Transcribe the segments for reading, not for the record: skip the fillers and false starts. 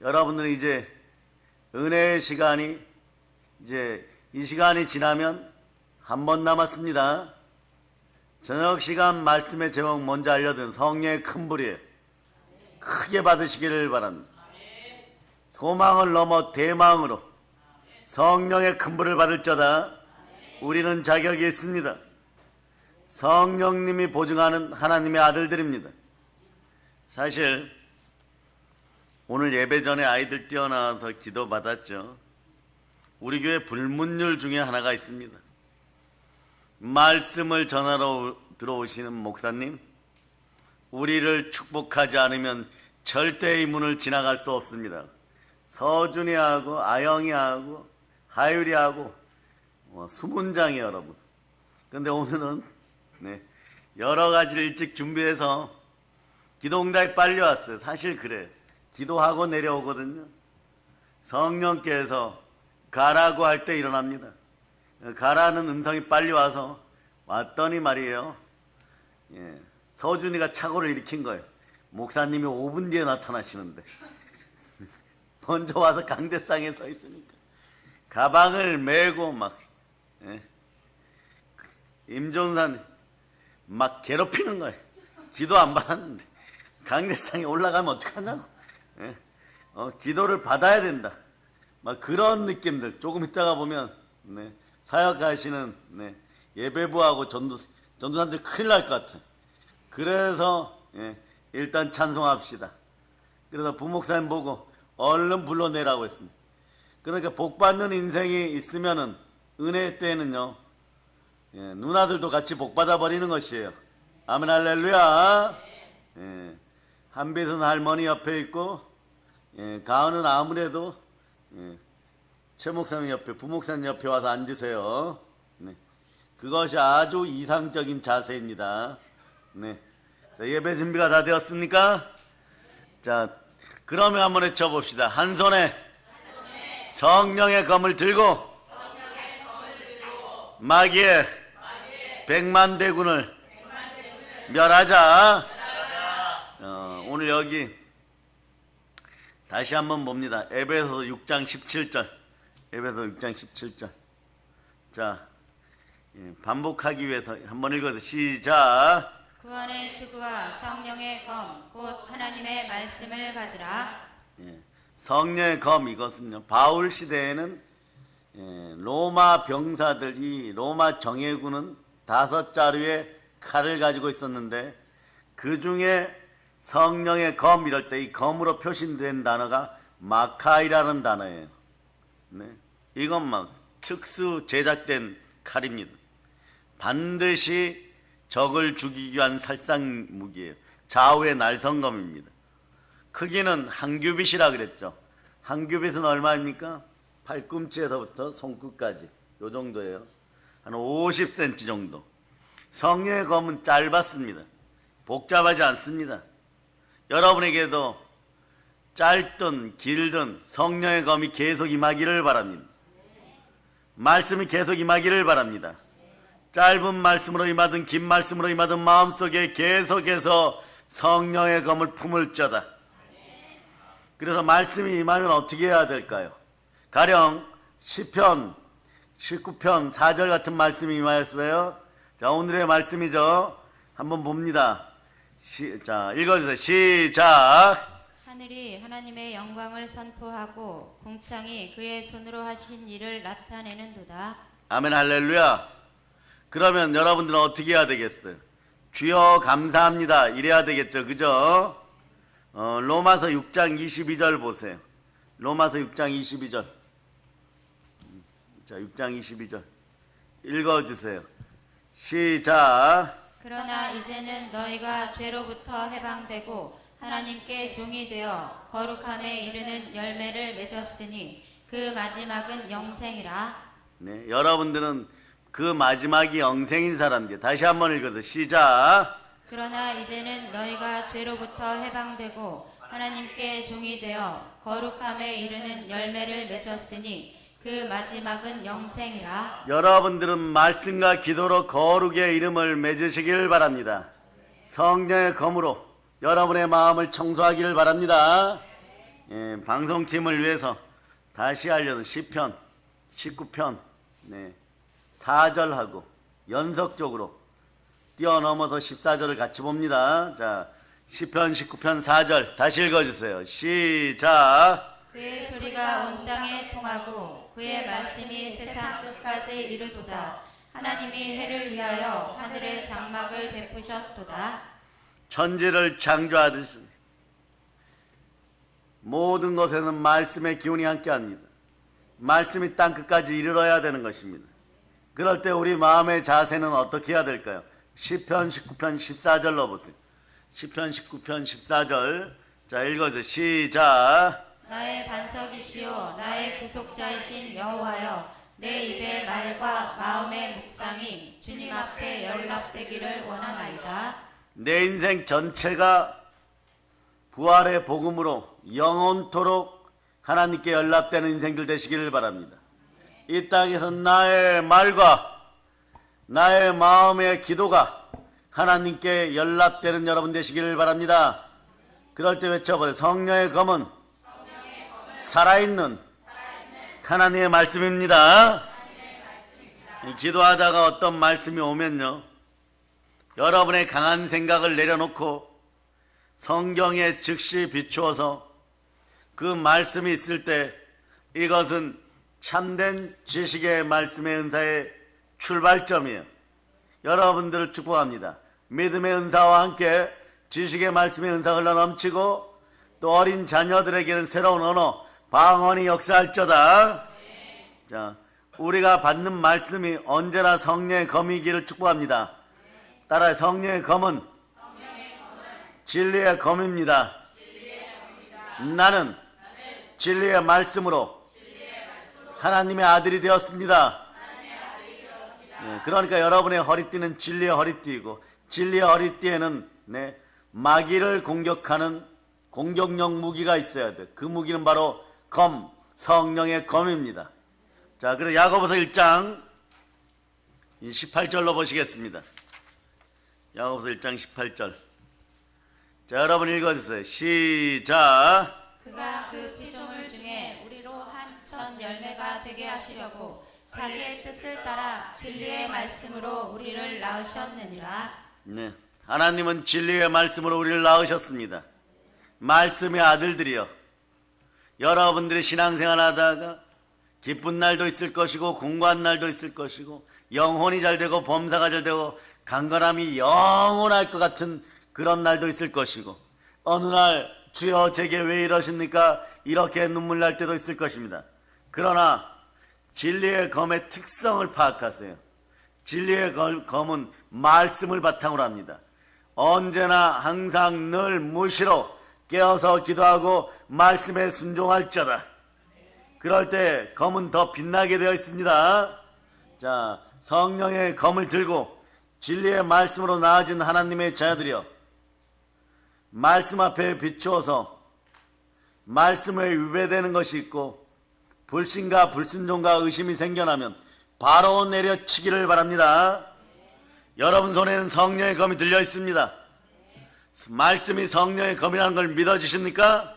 여러분들은 이제 은혜의 시간이 이제 이 시간이 지나면 한 번 남았습니다. 저녁 시간 말씀의 제목 먼저 알려드린 성령의 큰 불이에요. 크게 받으시기를 바랍니다. 소망을 넘어 대망으로 성령의 큰 불을 받을 자다. 우리는 자격이 있습니다. 성령님이 보증하는 하나님의 아들들입니다. 사실 오늘 예배 전에 아이들 뛰어나와서 기도 받았죠. 우리 교회 불문율 중에 하나가 있습니다. 말씀을 전하러 들어오시는 목사님, 우리를 축복하지 않으면 절대 이 문을 지나갈 수 없습니다. 서준이하고 아영이하고 하율이하고 수문장이 여러분. 근데 오늘은 여러 가지를 일찍 준비해서 기도응답이 빨리 왔어요. 사실 그래. 기도하고 내려오거든요. 성령께서 가라고 할 때 일어납니다. 가라는 음성이 빨리 와서 왔더니 말이에요. 서준이가 착오를 일으킨 거예요. 목사님이 5분 뒤에 나타나시는데 먼저 와서 강대상에 서 있으니까 가방을 메고 막 임종산 막 괴롭히는 거예요. 기도 안 받았는데 강대상에 올라가면 어떡하냐고. 기도를 받아야 된다. 막 그런 느낌들. 조금 있다가 보면 사역하시는 예배부하고 전도사님들 큰일 날 것 같아요. 그래서 일단 찬송합시다. 그래서 부목사님 보고 얼른 불러내라고 했습니다. 그러니까 복받는 인생이 있으면은 은혜 때에는요, 누나들도 같이 복받아 버리는 것이에요. 아멘 할렐루야. 한빛은 할머니 옆에 있고, 가은은 아무래도 최 목사님 옆에, 부목사님 옆에 와서 앉으세요. 그것이 아주 이상적인 자세입니다. 자, 예배 준비가 다 되었습니까? 자, 그러면 한번 외쳐봅시다. 한 손에 성령의 검을 들고 마귀의 백만대군을 멸하자. 오늘 여기 다시 한번 봅니다. 에베소서 6장 17절. 에베소서 6장 17절. 자, 반복하기 위해서 한번 읽어서 시작. 구원의 투구와 성령의 검, 곧 하나님의 말씀을 가지라. 성령의 검, 이것은요, 바울 시대에는 로마 병사들, 이 로마 정예군은 5자루의 칼을 가지고 있었는데 그 중에 성령의 검 이럴 때 이 검으로 표시된 단어가 마카이라는 단어예요. 이것만 특수 제작된 칼입니다. 반드시 적을 죽이기 위한 살상 무기예요. 좌우의 날성검입니다. 크기는 한 규빗이라 그랬죠. 한 규빗은 얼마입니까? 팔꿈치에서부터 손끝까지 요 정도예요. 한 50cm 정도. 성령의 검은 짧았습니다. 복잡하지 않습니다. 여러분에게도 짧든 길든 성령의 검이 계속 임하기를 바랍니다. 말씀이 계속 임하기를 바랍니다. 짧은 말씀으로 임하든 긴 말씀으로 임하든 마음속에 계속해서 성령의 검을 품을 자다. 그래서 말씀이 임하면 어떻게 해야 될까요? 가령 시편 19편 4절 같은 말씀이 임하였어요. 자, 오늘의 말씀이죠. 한번 봅니다. 자, 읽어주세요. 시작. 하늘이 하나님의 영광을 선포하고 궁창이 그의 손으로 하신 일을 나타내는도다. 아멘 할렐루야. 그러면 여러분들은 어떻게 해야 되겠어요? 주여 감사합니다 이래야 되겠죠. 그죠? 로마서 6장 22절 보세요. 로마서 6장 22절. 자, 6장 22절 읽어주세요. 시작. 그러나 이제는 너희가 죄로부터 해방되고 하나님께 종이 되어 거룩함에 이르는 열매를 맺었으니 그 마지막은 영생이라. 네, 여러분들은 그 마지막이 영생인 사람들. 다시 한번 읽어서 시작. 그러나 이제는 너희가 죄로부터 해방되고 하나님께 종이 되어 거룩함에 이르는 열매를 맺었으니 그 마지막은 영생이라. 여러분들은 말씀과 기도로 거룩의 이름을 맺으시길 바랍니다. 성령의 검으로 여러분의 마음을 청소하기를 바랍니다. 방송팀을 위해서 다시 알려는 시편 19편 4절하고 연속적으로 뛰어넘어서 14절을 같이 봅니다. 자, 시편 19편 4절 다시 읽어주세요. 시작. 그의 소리가 온 땅에 통하고 그의 말씀이 세상 끝까지 이르도다. 하나님이 해를 위하여 하늘의 장막을 베푸셨도다. 천지를 창조하듯이 모든 것에는 말씀의 기운이 함께합니다. 말씀이 땅 끝까지 이르러야 되는 것입니다. 그럴 때 우리 마음의 자세는 어떻게 해야 될까요? 시편 19편 14절로 보세요. 시편 19편 14절 자 읽어주세요. 시작. 나의 반석이시요 나의 구속자이신 여호와여, 내 입의 말과 마음의 묵상이 주님 앞에 연락되기를 원하나이다. 내 인생 전체가 부활의 복음으로 영원토록 하나님께 연락되는 인생들 되시기를 바랍니다. 이 땅에서 나의 말과 나의 마음의 기도가 하나님께 연락되는 여러분 되시기를 바랍니다. 그럴 때 외쳐보세요. 성령의 검은 살아있는 하나님의 말씀입니다. 기도하다가 어떤 말씀이 오면요, 여러분의 강한 생각을 내려놓고 성경에 즉시 비추어서 그 말씀이 있을 때 이것은 참된 지식의 말씀의 은사의 출발점이에요. 여러분들을 축복합니다. 믿음의 은사와 함께 지식의 말씀의 은사가 흘러넘치고 또 어린 자녀들에게는 새로운 언어, 방언이 역사할저다. 자, 우리가 받는 말씀이 언제나 성령의 검이기를 축복합니다. 따라서 성령의 검은 진리의 검입니다. 나는 진리의 말씀으로 하나님의 아들이 되었습니다. 그러니까 여러분의 허리띠는 진리의 허리띠이고, 진리의 허리띠에는 마귀를 공격하는 공격용 무기가 있어야 돼. 그 무기는 바로 검, 성령의 검입니다. 자, 그럼 야고보서 1장 18절로 보시겠습니다. 야고보서 1장 18절. 자, 여러분 읽어주세요. 시작. 그가 그 피조물 중에 우리로 한 천 열매가 되게 하시려고 자기의 뜻을 따라 진리의 말씀으로 우리를 낳으셨느니라. 네, 하나님은 진리의 말씀으로 우리를 낳으셨습니다. 말씀의 아들들이요, 여러분들이 신앙생활 하다가 기쁜 날도 있을 것이고 공고한 날도 있을 것이고 영혼이 잘 되고 범사가 잘 되고 강건함이 영원할 것 같은 그런 날도 있을 것이고, 어느 날 주여 제게 왜 이러십니까? 이렇게 눈물 날 때도 있을 것입니다. 그러나 진리의 검의 특성을 파악하세요. 진리의 검은 말씀을 바탕으로 합니다. 언제나 항상 늘 무시로 깨어서 기도하고 말씀에 순종할지어다. 그럴 때 검은 더 빛나게 되어 있습니다. 자, 성령의 검을 들고 진리의 말씀으로 나아진 하나님의 자녀들이여, 말씀 앞에 비추어서 말씀에 위배되는 것이 있고 불신과 불순종과 의심이 생겨나면 바로 내려치기를 바랍니다. 여러분 손에는 성령의 검이 들려 있습니다. 말씀이 성령의 검이라는 걸 믿어지십니까?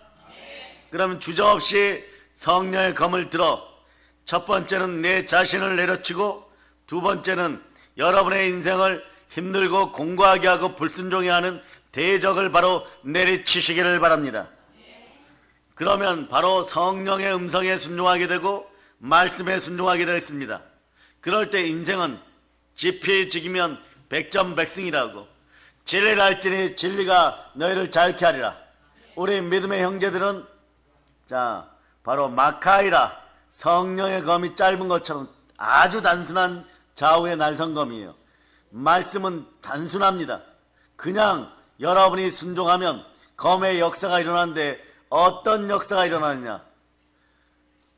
그러면 주저없이 성령의 검을 들어 첫 번째는 내 자신을 내려치고, 두 번째는 여러분의 인생을 힘들고 공고하게 하고 불순종해 하는 대적을 바로 내리치시기를 바랍니다. 그러면 바로 성령의 음성에 순종하게 되고 말씀에 순종하게 되겠습니다. 그럴 때 인생은 지피지기면 백전백승이라고, 진리를 알지니 진리가 너희를 자유케 하리라. 우리 믿음의 형제들은 자, 바로 마카이라, 성령의 검이 짧은 것처럼 아주 단순한 좌우의 날성검이에요. 말씀은 단순합니다. 그냥 여러분이 순종하면 검의 역사가 일어나는데 어떤 역사가 일어나느냐?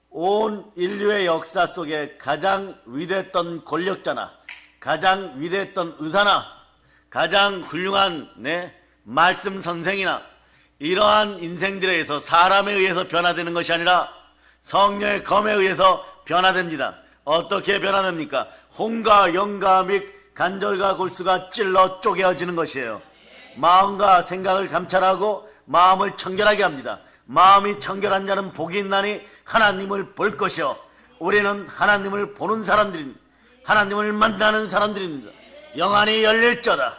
온 인류의 역사 속에 가장 위대했던 권력자나 가장 위대했던 의사나 가장 훌륭한 말씀 선생이나 이러한 인생들에 의해서, 사람에 의해서 변화되는 것이 아니라 성령의 검에 의해서 변화됩니다. 어떻게 변화됩니까? 혼과 영과 및 간절과 골수가 찔러 쪼개어지는 것이에요. 마음과 생각을 감찰하고 마음을 청결하게 합니다. 마음이 청결한 자는 복이 있나니 하나님을 볼 것이요. 우리는 하나님을 보는 사람들입니다. 하나님을 만나는 사람들입니다. 영안이 열릴저다.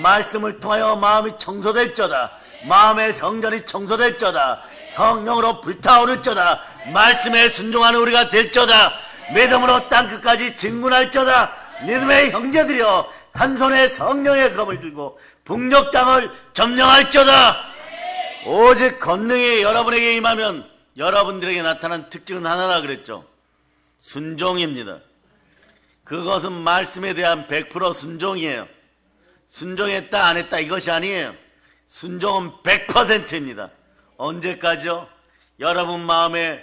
말씀을 통하여 마음이 청소될저다. 마음의 성전이 청소될저다. 성령으로 불타오를저다. 말씀에 순종하는 우리가 될저다. 믿음으로 땅끝까지 진군할저다. 믿음의 형제들이여 한 손에 성령의 검을 들고 북녘 땅을 점령할저다. 오직 권능이 여러분에게 임하면 여러분들에게 나타난 특징은 하나라 그랬죠. 순종입니다. 그것은 말씀에 대한 100% 순종이에요. 순종했다 안 했다 이것이 아니에요. 순종은 100%입니다. 언제까지요? 여러분 마음에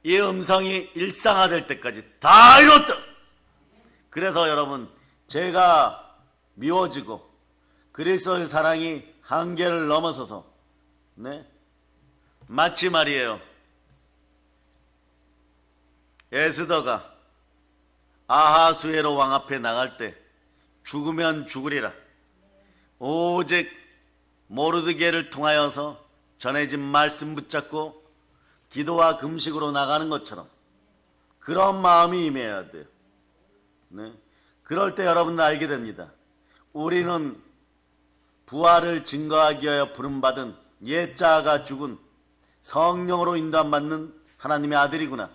이 음성이 일상화될 때까지 다 이뤘다. 그래서 여러분 죄가 미워지고 그리스도의 사랑이 한계를 넘어서서 마치 말이에요. 에스더가 아하수에로 왕 앞에 나갈 때 죽으면 죽으리라. 오직 모르드게를 통하여서 전해진 말씀 붙잡고 기도와 금식으로 나가는 것처럼 그런 마음이 임해야 돼요. 그럴 때 여러분은 알게 됩니다. 우리는 부활을 증거하기 위하여 부름받은 옛자가 죽은 성령으로 인도받는 하나님의 아들이구나.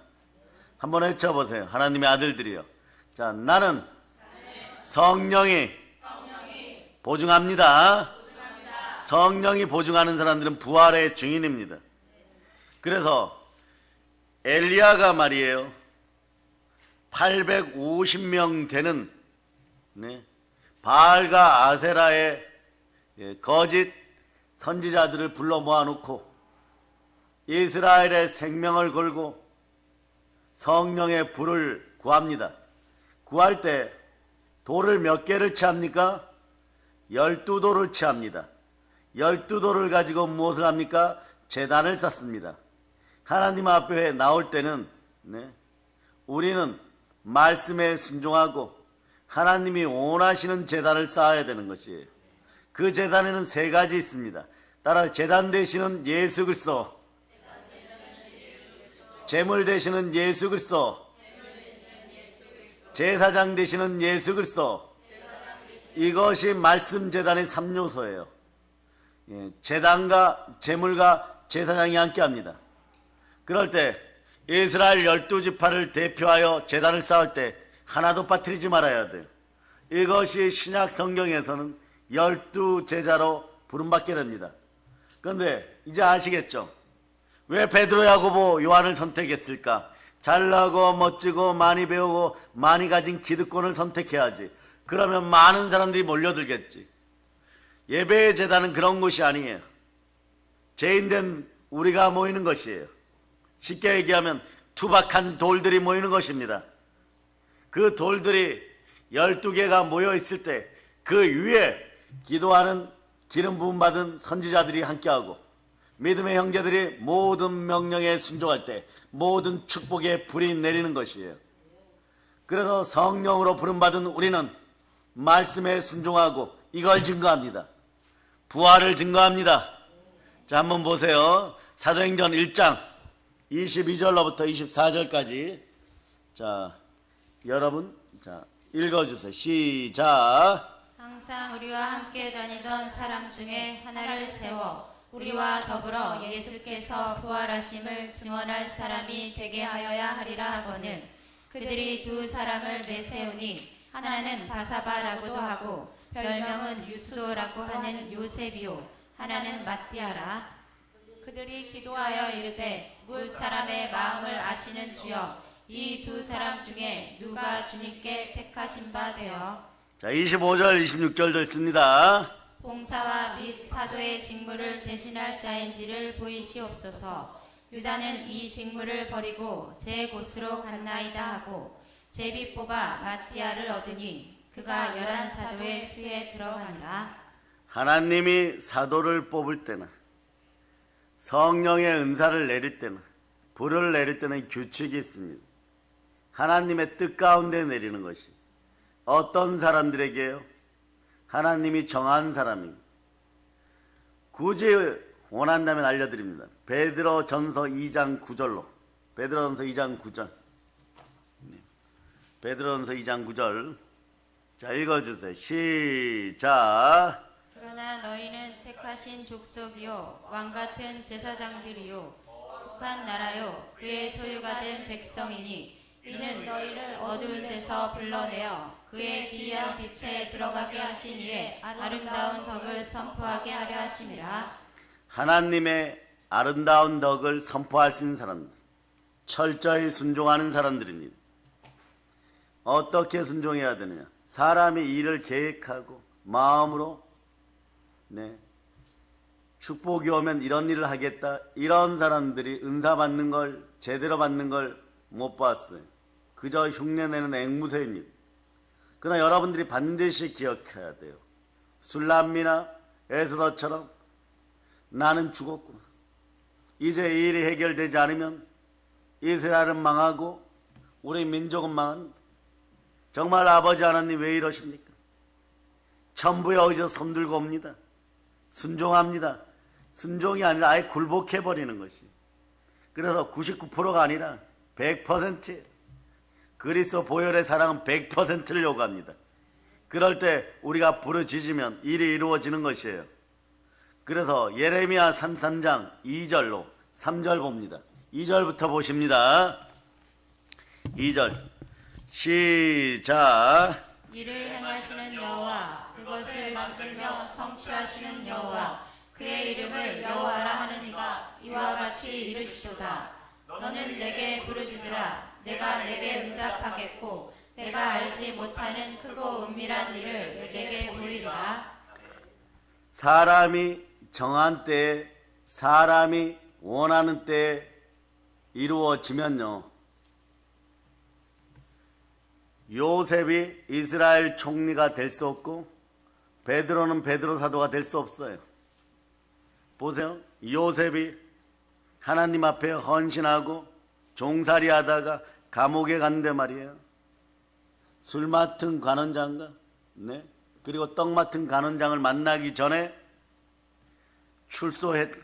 한번 외쳐보세요. 하나님의 아들들이요. 자, 나는 성령이 보증합니다. 성령이 보증하는 사람들은 부활의 증인입니다. 그래서 엘리야가 말이에요. 850명 되는 바알과 아세라의 거짓 선지자들을 불러 모아놓고 이스라엘의 생명을 걸고 성령의 불을 구합니다. 구할 때 돌을 몇 개를 취합니까? 12돌을 취합니다. 12돌을 가지고 무엇을 합니까? 제단을 쌓습니다. 하나님 앞에 나올 때는 우리는 말씀에 순종하고 하나님이 원하시는 제단을 쌓아야 되는 것이에요. 그 제단에는 세 가지 있습니다. 따라 제단 되시는 예수 그리스도, 제물 되시는 예수 그리스도, 제사장 되시는 예수 그리스도. 이것이 말씀 제단의 3요소예요. 제단과 제물과 제사장이 함께합니다. 그럴 때 이스라엘 12지파를 대표하여 제단을 쌓을 때 하나도 빠뜨리지 말아야 돼요. 이것이 신약 성경에서는 12제자로 부름받게 됩니다. 그런데 이제 아시겠죠? 왜 베드로, 야고보, 요한을 선택했을까? 잘나고 멋지고 많이 배우고 많이 가진 기득권을 선택해야지. 그러면 많은 사람들이 몰려들겠지. 예배의 제단은 그런 곳이 아니에요. 죄인된 우리가 모이는 것이에요. 쉽게 얘기하면 투박한 돌들이 모이는 것입니다. 그 돌들이 12개가 모여 있을 때 그 위에 기도하는 기름 부음 받은 선지자들이 함께하고 믿음의 형제들이 모든 명령에 순종할 때 모든 축복의 불이 내리는 것이에요. 그래서 성령으로 부름받은 우리는 말씀에 순종하고 이걸 증거합니다. 부활을 증거합니다. 자, 한번 보세요. 사도행전 1장 22절로부터 24절까지. 자, 여러분, 자, 읽어주세요. 시작. 항상 우리와 함께 다니던 사람 중에 하나를 세워 우리와 더불어 예수께서 부활하심을 증언할 사람이 되게 하여야 하리라 하거늘 그들이 두 사람을 내세우니 하나는 바사바라고도 하고 별명은 유스도라고 하는 요셉이요 하나는 마띠아라. 그들이 기도하여 이르되 무 사람의 마음을 아시는 주여 이 두 사람 중에 누가 주님께 택하신 바 되어 자, 25절 26절도 있습니다. 봉사와 및 사도의 직무를 대신할 자인지를 보이시옵소서. 유다는 이 직무를 버리고 제 곳으로 갔나이다 하고 제비 뽑아 마띠아를 얻으니 그가 11사도의 수에 들어가니라. 하나님이 사도를 뽑을 때는 성령의 은사를 내릴 때는 불을 내릴 때는 규칙이 있습니다. 하나님의 뜻 가운데 내리는 것이 어떤 사람들에게요? 하나님이 정한 사람입니다. 굳이 원한다면 알려드립니다. 베드로전서 2장 9절로. 베드로전서 2장 9절. 베드로전서 2장 9절. 자, 읽어주세요. 시작. 그러나 너희는 택하신 족속이요 왕같은 제사장들이요 북한 나라요 그의 소유가 된 백성이니 이는 너희를 어두운 데서 불러내어 그의 기이한 빛에 들어가게 하신 이의 아름다운 덕을 선포하게 하려 하심이라. 하나님의 아름다운 덕을 선포할 수 있는 사람들, 철저히 순종하는 사람들입니다. 어떻게 순종해야 되느냐? 사람이 일을 계획하고 마음으로 축복이 오면 이런 일을 하겠다, 이런 사람들이 은사 받는 걸, 제대로 받는 걸 못 봤어요. 그저 흉내내는 앵무새입니다. 그러나 여러분들이 반드시 기억해야 돼요. 술람미나 에스더처럼 나는 죽었구나. 이제 이 일이 해결되지 않으면 이스라엘은 망하고 우리 민족은 망한다. 정말 아버지 하나님 왜 이러십니까? 천부에 어디서 손들고 옵니다. 순종합니다. 순종이 아니라 아예 굴복해버리는 것이. 그래서 99%가 아니라 100%. 그리스도 보혈의 사랑은 100%를 요구합니다. 그럴 때 우리가 부르짖으면 일이 이루어지는 것이에요. 그래서 예레미야 33장 2절로 3절 봅니다. 2절부터 보십니다. 2절 시작. 이를 행하시는 여호와 그것을 만들며 성취하시는 여호와 그의 이름을 여호와라 하는 이가 이와 같이 이르시도다. 너는 내게 부르짖으라. 내가 내게 응답하겠고 내가 알지 못하는 크고 은밀한 일을 내게 보이리라. 사람이 정한 때에, 사람이 원하는 때에 이루어지면요, 요셉이 이스라엘 총리가 될 수 없고 베드로는 베드로 사도가 될 수 없어요. 보세요. 요셉이 하나님 앞에 헌신하고 종살이 하다가 감옥에 갔는데 말이에요. 술 맡은 관원장과 그리고 떡 맡은 관원장을 만나기 전에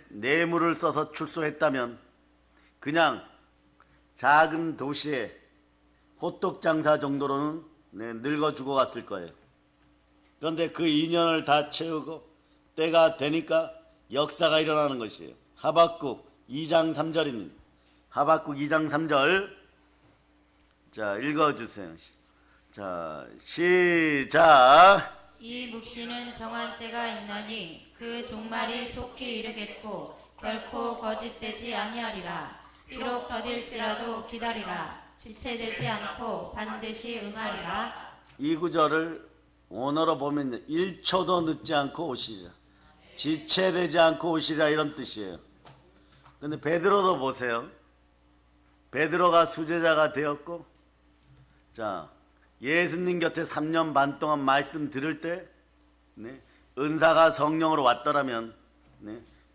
뇌물을 써서 출소했다면 그냥 작은 도시에 호떡 장사 정도로는 늙어 죽어갔을 거예요. 그런데 그 2년을 다 채우고 때가 되니까 역사가 일어나는 것이에요. 하박국 2장 3절입니다. 하박국 2장 3절. 자, 읽어주세요. 자, 시작. 이 묵시는 정한 때가 있나니 그 종말이 속히 이르겠고 결코 거짓되지 아니하리라. 비록 더딜지라도 기다리라. 지체되지 않고 반드시 응하리라. 이 구절을 원어로 보면 1초도 늦지 않고 오시리라. 지체되지 않고 오시리라, 이런 뜻이에요. 근데 베드로도 보세요. 베드로가 수제자가 되었고, 자, 예수님 곁에 3년 반 동안 말씀 들을 때 은사가 성령으로 왔더라면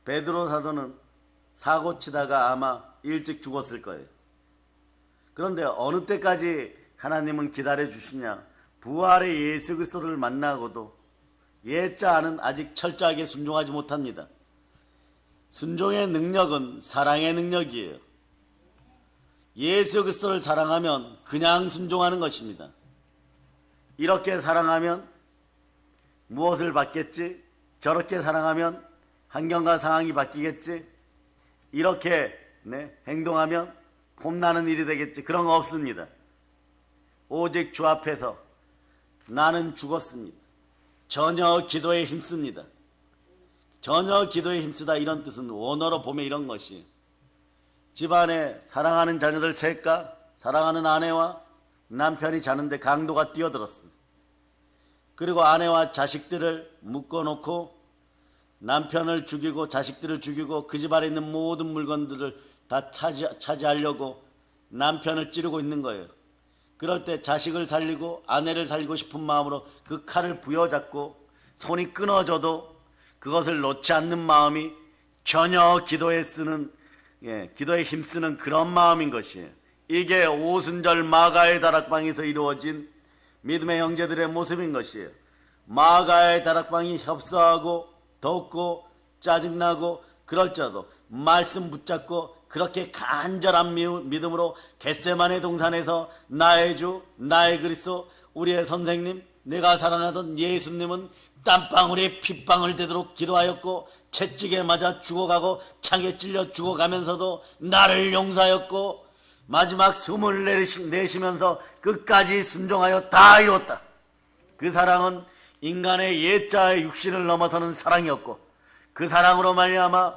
베드로 사도는 사고 치다가 아마 일찍 죽었을 거예요. 그런데 어느 때까지 하나님은 기다려 주시냐? 부활의 예수 그리스도를 만나고도 옛자는 아직 철저하게 순종하지 못합니다. 순종의 능력은 사랑의 능력이에요. 예수 그리스도를 사랑하면 그냥 순종하는 것입니다. 이렇게 사랑하면 무엇을 받겠지? 저렇게 사랑하면 환경과 상황이 바뀌겠지? 이렇게 행동하면 폼나는 일이 되겠지? 그런 거 없습니다. 오직 주 앞에서 나는 죽었습니다. 전혀 기도에 힘씁니다. 전혀 기도에 힘쓰다, 이런 뜻은 원어로 보면 이런 것이, 집안에 사랑하는 자녀들 셋과 사랑하는 아내와 남편이 자는데 강도가 뛰어들었습니다. 그리고 아내와 자식들을 묶어놓고 남편을 죽이고 자식들을 죽이고 그 집안에 있는 모든 물건들을 다 차지하려고 남편을 찌르고 있는 거예요. 그럴 때 자식을 살리고 아내를 살리고 싶은 마음으로 그 칼을 부여잡고 손이 끊어져도 그것을 놓지 않는 마음이 전혀 기도에 힘쓰는 그런 마음인 것이에요. 이게 오순절 마가의 다락방에서 이루어진 믿음의 형제들의 모습인 것이에요. 마가의 다락방이 협소하고 덥고 짜증나고 그럴지라도 말씀 붙잡고 그렇게 간절한 믿음으로 겟세마네 동산에서 나의 주, 나의 그리스도, 우리의 선생님, 내가 사랑하던 예수님은 땀방울에 핏방울 되도록 기도하였고 채찍에 맞아 죽어가고 창에 찔려 죽어가면서도 나를 용서하였고 마지막 숨을 내쉬면서 끝까지 순종하여 다 이뤘다. 그 사랑은 인간의 옛자의 육신을 넘어서는 사랑이었고 그 사랑으로 말미암아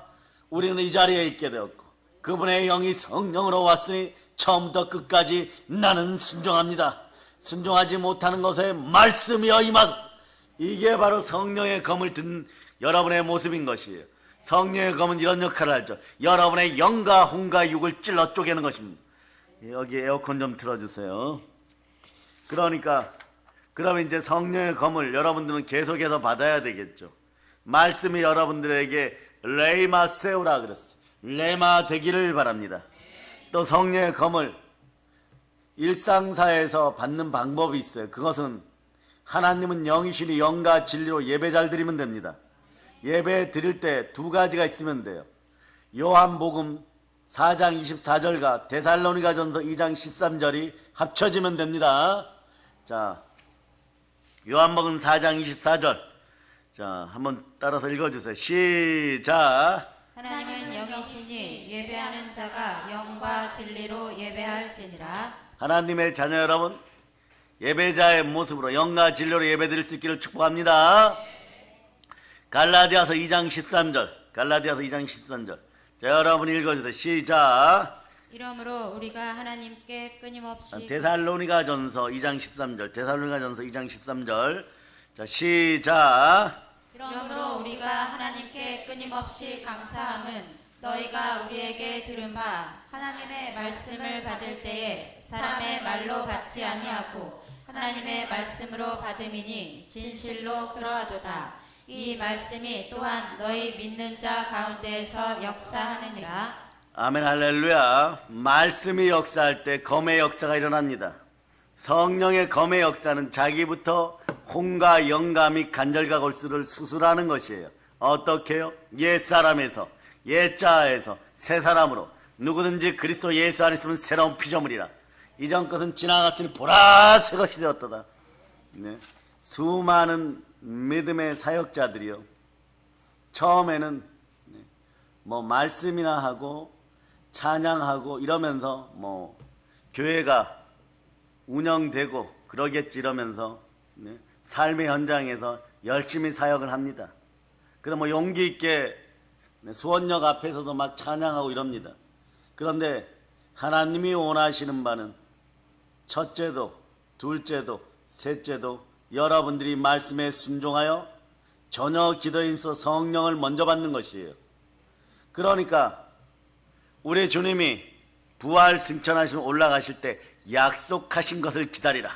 우리는 이 자리에 있게 되었고 그분의 영이 성령으로 왔으니 처음부터 끝까지 나는 순종합니다. 순종하지 못하는 것에 말씀이여 임하소서. 이게 바로 성령의 검을 든 여러분의 모습인 것이에요. 성령의 검은 이런 역할을 하죠. 여러분의 영과 혼과 육을 찔러 쪼개는 것입니다. 여기 에어컨 좀 틀어주세요. 그러니까 그러면 이제 성령의 검을 여러분들은 계속해서 받아야 되겠죠. 말씀이 여러분들에게 레이마 세우라 그랬어요. 레마 되기를 바랍니다. 또 성령의 검을 일상사에서 받는 방법이 있어요. 그것은 하나님은 영이시니 영과 진리로 예배 잘 드리면 됩니다. 예배 드릴 때 두 가지가 있으면 돼요. 요한복음 4장 24절과 데살로니가전서 2장 13절이 합쳐지면 됩니다. 자, 요한복음 4장 24절. 자, 한번 따라서 읽어주세요. 시작. 하나님은 영이시니 예배하는 자가 영과 진리로 예배할지니라. 하나님의 자녀 여러분, 예배자의 모습으로 영과 진리로 예배드릴 수 있기를 축복합니다. 갈라디아서 2장 13절. 갈라디아서 2장 13절. 자, 여러분 읽어주세요. 시작. 이러므로 우리가 하나님께 끊임없이 데살로니가전서 2장 13절. 데살로니가전서 2장 13절. 자, 시작. 그러므로 우리가 하나님께 끊임없이 감사함은 너희가 우리에게 들은 바 하나님의 말씀을 받을 때에 사람의 말로 받지 아니하고 하나님의 말씀으로 받음이니 진실로 그러하도다. 이 말씀이 또한 너희 믿는 자 가운데에서 역사하느니라. 아멘 할렐루야. 말씀이 역사할 때 검의 역사가 일어납니다. 성령의 검의 역사는 자기부터 혼과 영과 및 간절과 골수를 수술하는 것이에요. 어떻게요? 옛사람에서 옛자에서 새 사람으로 누구든지 그리스도 예수 안에 있으면 새로운 피조물이라. 이전 것은 지나갔으니 보라 새 것이 되었도다. 네. 수많은 믿음의 사역자들이요, 처음에는 뭐 말씀이나 하고 찬양하고 이러면서 뭐 교회가 운영되고 그러겠지 이러면서 삶의 현장에서 열심히 사역을 합니다. 그럼 뭐 용기 있게 수원역 앞에서도 막 찬양하고 이럽니다. 그런데 하나님이 원하시는 바는 첫째도 둘째도 셋째도 여러분들이 말씀에 순종하여 전혀 기도에 있어 성령을 먼저 받는 것이에요. 그러니까 우리 주님이 부활 승천하시면 올라가실 때 약속하신 것을 기다리라.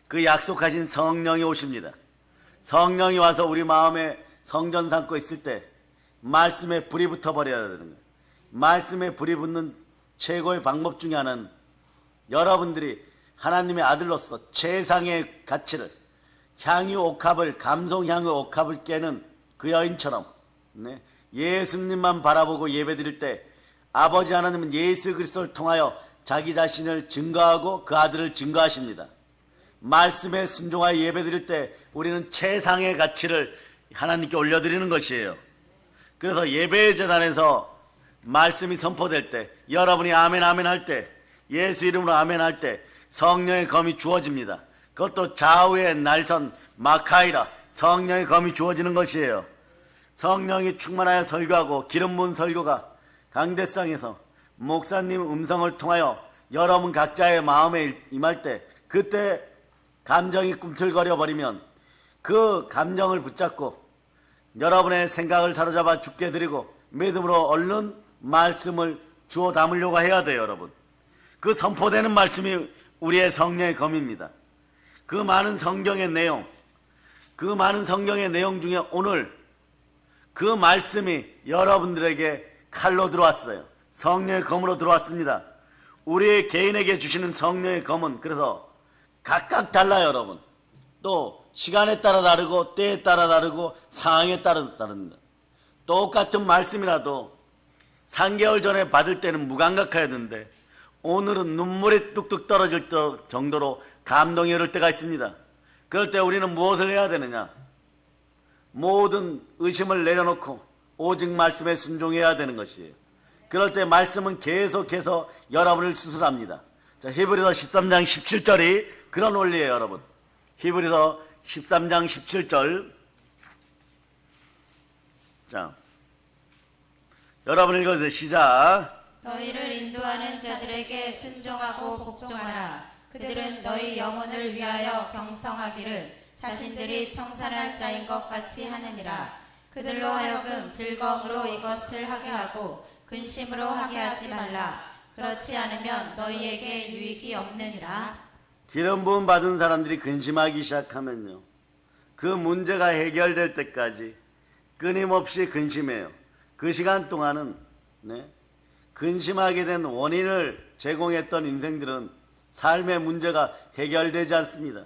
그 약속하신 성령이 오십니다. 성령이 와서 우리 마음에 성전 삼고 있을 때 말씀에 불이 붙어버려야 되는 거예요. 말씀에 불이 붙는 최고의 방법 중에 하나는 여러분들이 하나님의 아들로서 최상의 가치를, 향유 옥합을, 감성 향유 옥합을 깨는 그 여인처럼 예수님만 바라보고 예배드릴 때 아버지 하나님은 예수 그리스도를 통하여 자기 자신을 증거하고 그 아들을 증거하십니다. 말씀에 순종하여 예배드릴 때 우리는 최상의 가치를 하나님께 올려드리는 것이에요. 그래서 예배 재단에서 말씀이 선포될 때, 여러분이 아멘 아멘 할 때, 예수 이름으로 아멘 할 때 성령의 검이 주어집니다. 그것도 좌우의 날선 마카이라, 성령의 검이 주어지는 것이에요. 성령이 충만하여 설교하고 기름 부은 설교가 강대상에서 목사님 음성을 통하여 여러분 각자의 마음에 임할 때, 그때 감정이 꿈틀거려 버리면 그 감정을 붙잡고 여러분의 생각을 사로잡아 죽게 드리고 믿음으로 얼른 말씀을 주워 담으려고 해야 돼요. 여러분, 그 선포되는 말씀이 우리의 성령의 검입니다. 그 많은 성경의 내용, 그 많은 성경의 내용 중에 오늘 그 말씀이 여러분들에게 칼로 들어왔어요. 성령의 검으로 들어왔습니다. 우리 개인에게 주시는 성령의 검은 그래서 각각 달라요. 여러분, 또 시간에 따라 다르고 때에 따라 다르고 상황에 따라 다릅니다. 똑같은 말씀이라도 3개월 전에 받을 때는 무감각하였는데 오늘은 눈물이 뚝뚝 떨어질 정도로 감동이 흐를 때가 있습니다. 그럴 때 우리는 무엇을 해야 되느냐? 모든 의심을 내려놓고 오직 말씀에 순종해야 되는 것이에요. 그럴 때 말씀은 계속해서 여러분을 수술합니다. 자, 히브리서 13장 17절이 그런 원리예요, 여러분. 히브리서 13장 17절. 자, 여러분 읽어주세요. 시작. 너희를 인도하는 자들에게 순종하고 복종하라. 그들은 너희 영혼을 위하여 경성하기를 자신들이 청산할 자인 것 같이 하느니라. 그들로 하여금 즐거움으로 이것을 하게 하고 근심으로 하게 하지 말라. 그렇지 않으면 너희에게 유익이 없느니라. 기름 부음 받은 사람들이 근심하기 시작하면요, 그 문제가 해결될 때까지 끊임없이 근심해요. 그 시간 동안은 근심하게 된 원인을 제공했던 인생들은 삶의 문제가 해결되지 않습니다.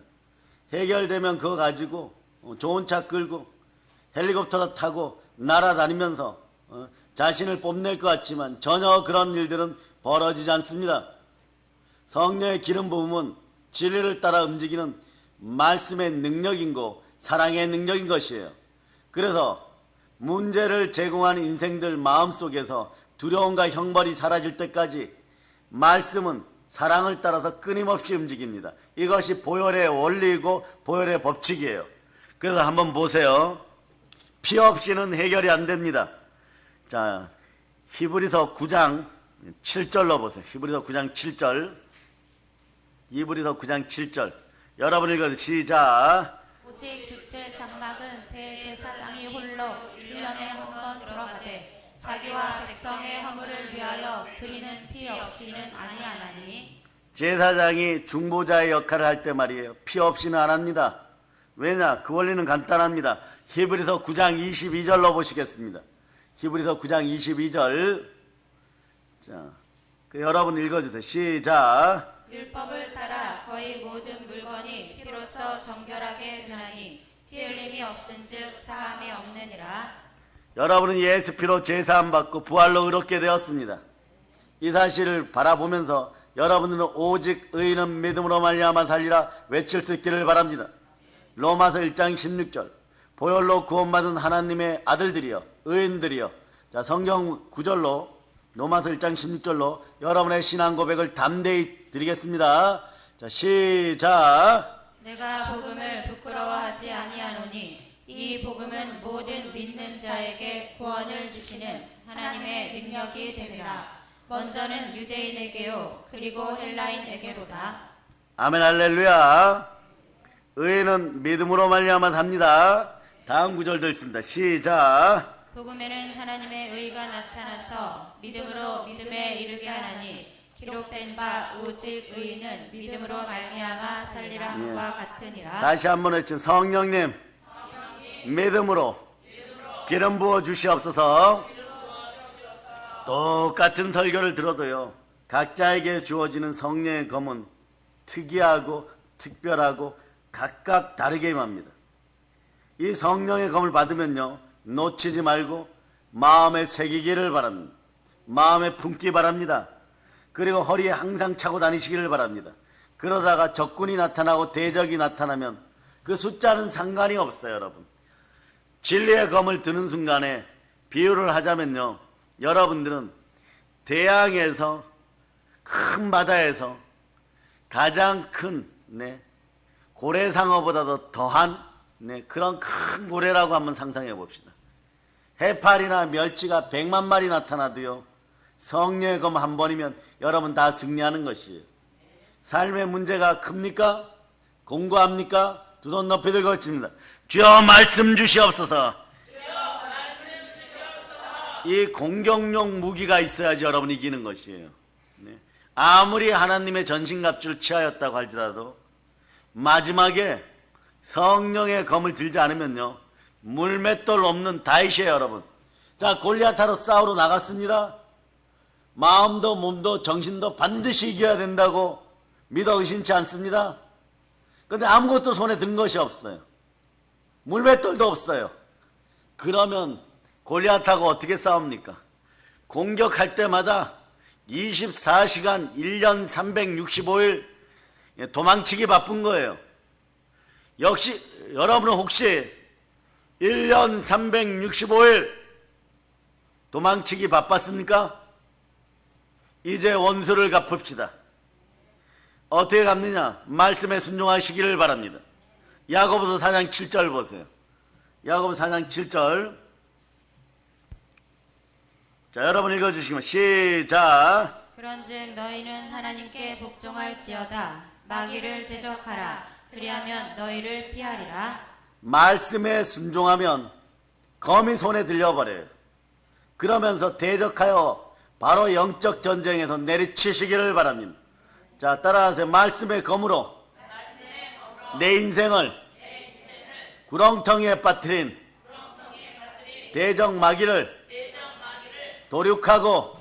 해결되면 그거 가지고 좋은 차 끌고 헬리콥터를 타고 날아다니면서 자신을 뽐낼 것 같지만 전혀 그런 일들은 벌어지지 않습니다. 성령의 기름 부음은 진리를 따라 움직이는 말씀의 능력인고 사랑의 능력인 것이에요. 그래서 문제를 제공하는 인생들 마음속에서 두려움과 형벌이 사라질 때까지 말씀은 사랑을 따라서 끊임없이 움직입니다. 이것이 보혈의 원리이고 보혈의 법칙이에요. 그래서 한번 보세요. 피 없이는 해결이 안 됩니다. 자, 히브리서 9장 7절로 보세요. 히브리서 9장 7절. 히브리서 9장 7절. 여러분 읽어주세요. 시작. 오직 둘째 장막은 대제사장이 홀로 1년에 한 번 들어가되 자기와 백성의 허물을 위하여 드리는 피 없이는 아니하나니. 제사장이 중보자의 역할을 할 때 말이에요, 피 없이는 안 합니다. 왜냐? 그 원리는 간단합니다. 히브리서 9장 22절로 보시겠습니다. 히브리서 9장 22절. 자, 여러분 읽어주세요. 시작. 율법을 따라 거의 모든 물건이 피로써 정결하게 되나니 피 흘림이 없은즉 사함이 없느니라. 여러분은 예수 피로 제사함 받고 부활로 의롭게 되었습니다. 이 사실을 바라보면서 여러분들은 오직 의인은 믿음으로 말미암아 살리라 외칠 수 있기를 바랍니다. 로마서 1장 16절. 보혈로 구원받은 하나님의 아들들이여, 의인들이여. 자, 성경 구절로 로마서 1장 16절로 여러분의 신앙 고백을 담대히 드리겠습니다. 자, 시작. 내가 복음을 부끄러워하지 아니하노니 이 복음은 모든 믿는 자에게 구원을 주시는 하나님의 능력이 됨이라. 먼저는 유대인에게요 그리고 헬라인에게로다. 아멘 할렐루야. 의인은 믿음으로 말미암아 삽니다. 다음 구절도 있습니다. 시작. 복음에는 하나님의 의가 나타나서 믿음으로 믿음에 이르게 하나니 기록된 바 오직 의인은 믿음으로 말미암아 살리라 함과 같으니라. 다시 한번 외친 성령님, 믿음으로 기름 부어 주시옵소서. 똑같은 설교를 들어도요, 각자에게 주어지는 성령의 검은 특이하고 특별하고 각각 다르게 임합니다. 이 성령의 검을 받으면요, 놓치지 말고 마음에 새기기를 바랍니다. 마음에 품기 바랍니다. 그리고 허리에 항상 차고 다니시기를 바랍니다. 그러다가 적군이 나타나고 대적이 나타나면 그 숫자는 상관이 없어요, 여러분. 진리의 검을 드는 순간에 비유를 하자면요, 여러분들은 대양에서, 큰 바다에서 가장 큰 고래상어보다도 더한 그런 큰 고래라고 한번 상상해 봅시다. 해파리나 멸치가 100만 마리 나타나도요, 성령의 검 한 번이면 여러분 다 승리하는 것이에요. 삶의 문제가 큽니까? 공고합니까? 두 손 높이 들고 외칩니다. 주여 말씀 주시옵소서. 이 공격용 무기가 있어야지 여러분 이기는 것이에요. 아무리 하나님의 전신갑주를 취하였다고 할지라도 마지막에 성령의 검을 들지 않으면요, 물맷돌 없는 다윗이에요, 여러분. 자, 골리앗하러 싸우러 나갔습니다. 마음도 몸도 정신도 반드시 이겨야 된다고 믿어 의심치 않습니다. 그런데 아무것도 손에 든 것이 없어요. 물맷돌도 없어요. 그러면 골리앗하고 어떻게 싸웁니까? 공격할 때마다 24시간 1년 365일 도망치기 바쁜 거예요. 역시 여러분은 혹시 1년 365일 도망치기 바빴습니까? 이제 원수를 갚읍시다. 어떻게 갚느냐? 말씀에 순종하시기를 바랍니다. 야고보서 4장 7절 보세요. 야고보서 4장 7절. 자, 여러분 읽어주시면 시작. 그런즉 너희는 하나님께 복종할지어다. 마귀를 대적하라. 그리하면 너희를 피하리라. 말씀에 순종하면 검이 손에 들려버려요. 그러면서 대적하여 바로 영적 전쟁에서 내리치시기를 바랍니다. 자, 따라하세요. 말씀의 검으로 내 인생을 구렁텅이에 빠뜨린 대적 마귀를 도륙하고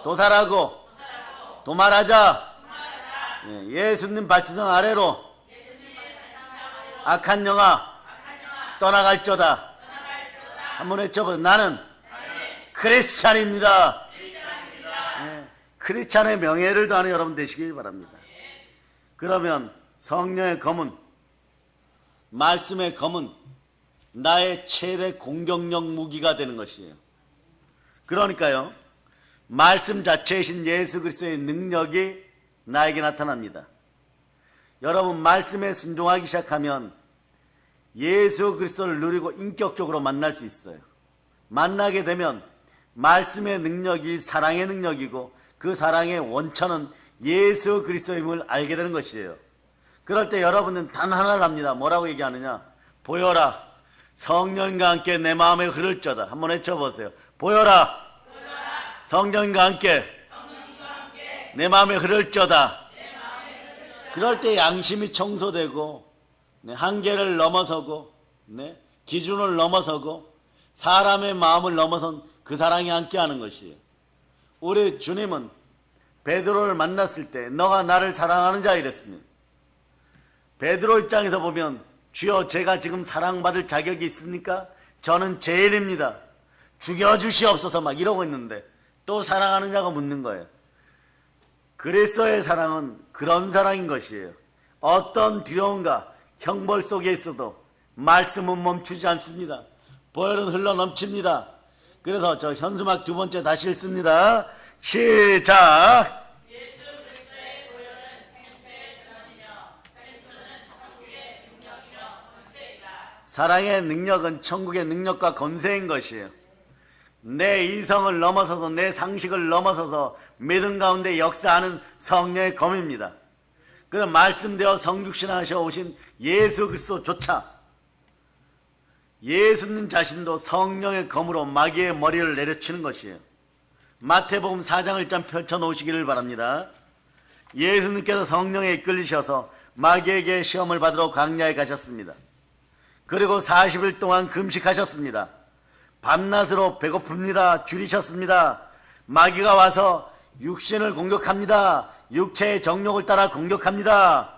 도살하고 도말하자. 예수님 발치성 아래로 악한 영아 떠나갈저다. 한번 외쳐보세요. 나는 크리스찬입니다. 크리스찬의 명예를 다하는 여러분 되시길 바랍니다. 그러면 성령의 검은, 말씀의 검은 나의 최대 공격력 무기가 되는 것이에요. 그러니까요, 말씀 자체이신 예수 그리스도의 능력이 나에게 나타납니다. 여러분, 말씀에 순종하기 시작하면 예수 그리스도를 누리고 인격적으로 만날 수 있어요. 만나게 되면 말씀의 능력이 사랑의 능력이고 그 사랑의 원천은 예수 그리스도임을 알게 되는 것이에요. 그럴 때 여러분은 단 하나를 합니다. 뭐라고 얘기하느냐? 보여라. 성령과 함께 내 마음에 흐를저다. 한번 외쳐보세요. 보여라. 성령과 함께 내 마음에 흐를저다. 그럴 때 양심이 청소되고 한계를 넘어서고 기준을 넘어서고 사람의 마음을 넘어선 그 사랑이 함께하는 것이에요. 우리 주님은 베드로를 만났을 때 너가 나를 사랑하는 자 이랬습니다. 베드로 입장에서 보면 주여 제가 지금 사랑받을 자격이 있습니까? 저는 죄인입니다. 죽여주시옵소서 막 이러고 있는데 또 사랑하는 자가 묻는 거예요. 그리스도의 사랑은 그런 사랑인 것이에요. 어떤 두려움과 형벌 속에 있어도 말씀은 멈추지 않습니다. 보혈은 흘러 넘칩니다. 그래서 저 현수막 두 번째 다시 읽습니다. 시작. 예수 그리스도의 보혈은 생명체의 근원이며 그리스도는 천국의 능력이며 권세이다. 사랑의 능력은 천국의 능력과 권세인 것이에요. 내 이성을 넘어서서 내 상식을 넘어서서 믿음 가운데 역사하는 성령의 검입니다. 그래서 말씀되어 성육신하셔 오신 예수 그리스도조차 예수님 자신도 성령의 검으로 마귀의 머리를 내려치는 것이에요. 마태복음 4장을 일단 펼쳐놓으시기를 바랍니다. 예수님께서 성령에 이끌리셔서 마귀에게 시험을 받으러 광야에 가셨습니다. 그리고 40일 동안 금식하셨습니다. 밤낮으로 배고픕니다. 줄이셨습니다. 마귀가 와서 육신을 공격합니다. 육체의 정욕을 따라 공격합니다.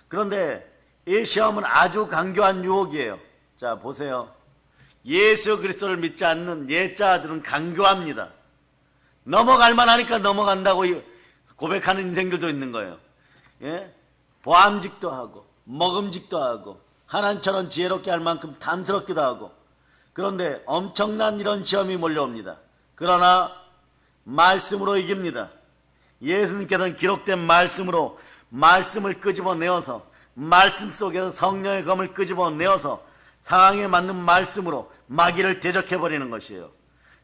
그런데 이 시험은 아주 강교한 유혹이에요. 자, 보세요. 예수 그리스도를 믿지 않는 예자들은 강교합니다. 넘어갈만 하니까 넘어간다고 고백하는 인생들도 있는 거예요. 예? 보암직도 하고 먹음직도 하고 하나님처럼 지혜롭게 할 만큼 탐스럽기도 하고 그런데 엄청난 이런 시험이 몰려옵니다. 그러나 말씀으로 이깁니다. 예수님께서는 기록된 말씀으로 말씀을 끄집어내어서 말씀 속에서 성령의 검을 끄집어내어서 상황에 맞는 말씀으로 마귀를 대적해버리는 것이에요.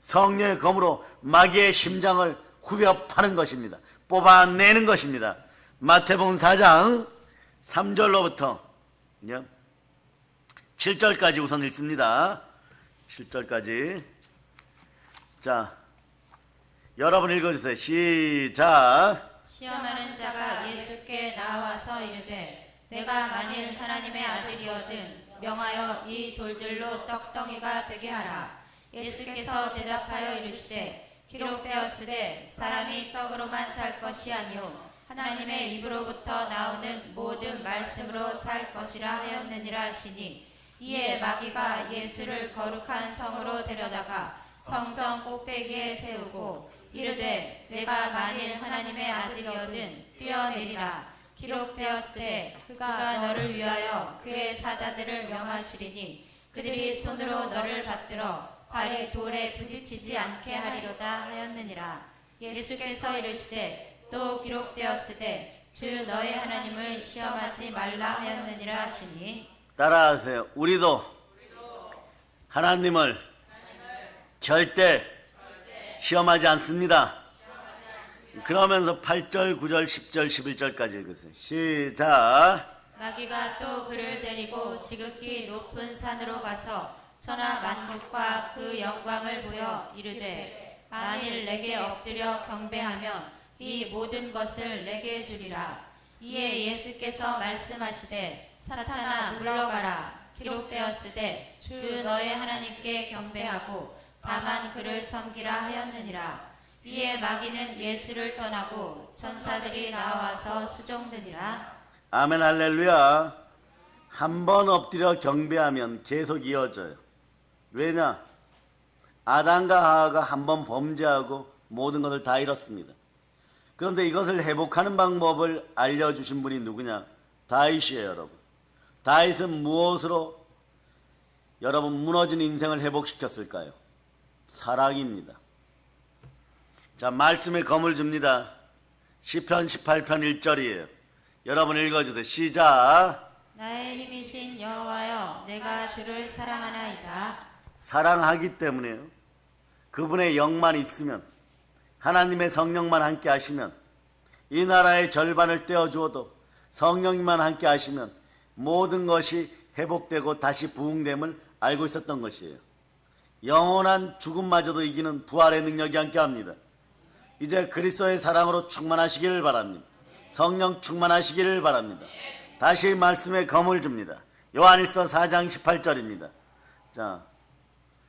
성령의 검으로 마귀의 심장을 후벼 파는 것입니다. 뽑아내는 것입니다. 마태복음 4장 3절로부터 7절까지 우선 읽습니다. 7절까지. 자, 여러분 읽어주세요. 시작. 시험하는 자가 예수께 나와서 이르되 내가 만일 하나님의 아들이거든 명하여 이 돌들로 떡덩이가 되게 하라. 예수께서 대답하여 이르시되 기록되었으되 사람이 떡으로만 살 것이 아니요 하나님의 입으로부터 나오는 모든 말씀으로 살 것이라 하였느니라 하시니 이에 마귀가 예수를 거룩한 성으로 데려다가 성전 꼭대기에 세우고 이르되 내가 만일 하나님의 아들이거든 뛰어내리라. 기록되었으되 그가 너를 위하여 그의 사자들을 명하시리니 그들이 손으로 너를 받들어 발이 돌에 부딪히지 않게 하리로다 하였느니라. 예수께서 이르시되 또 기록되었으되 주 너의 하나님을 시험하지 말라 하였느니라 하시니. 따라하세요. 우리도 하나님을 절대 시험하지 않습니다. 그러면서 8절, 9절, 10절, 11절까지 읽으세요. 시작. 마귀가 또 그를 데리고 지극히 높은 산으로 가서 천하 만국과 그 영광을 보여 이르되 만일 내게 엎드려 경배하면 이 모든 것을 내게 주리라. 이에 예수께서 말씀하시되 사탄아 물러가라. 기록되었으되 주 너의 하나님께 경배하고 다만 그를 섬기라 하였느니라. 이에 마귀는 예수를 떠나고 천사들이 나와서 수종드니라. 아멘 할렐루야. 한 번 엎드려 경배하면 계속 이어져요. 왜냐? 아담과 하와가 한 번 범죄하고 모든 것을 다 잃었습니다. 그런데 이것을 회복하는 방법을 알려주신 분이 누구냐? 다윗이에요, 여러분. 다윗은 무엇으로 여러분 무너진 인생을 회복시켰을까요? 사랑입니다. 자, 말씀의 검을 줍니다. 시편 18편 1절이에요. 여러분 읽어주세요. 시작. 나의 힘이신 여호와여 내가 주를 사랑하나이다. 사랑하기 때문에요. 그분의 영만 있으면, 하나님의 성령만 함께 하시면, 이 나라의 절반을 떼어주어도 성령님만 함께 하시면 모든 것이 회복되고 다시 부흥됨을 알고 있었던 것이에요. 영원한 죽음마저도 이기는 부활의 능력이 함께합니다. 이제 그리스도의 사랑으로 충만하시기를 바랍니다. 성령 충만하시기를 바랍니다. 다시 말씀의 검을 줍니다. 요한일서 4장 18절입니다. 자,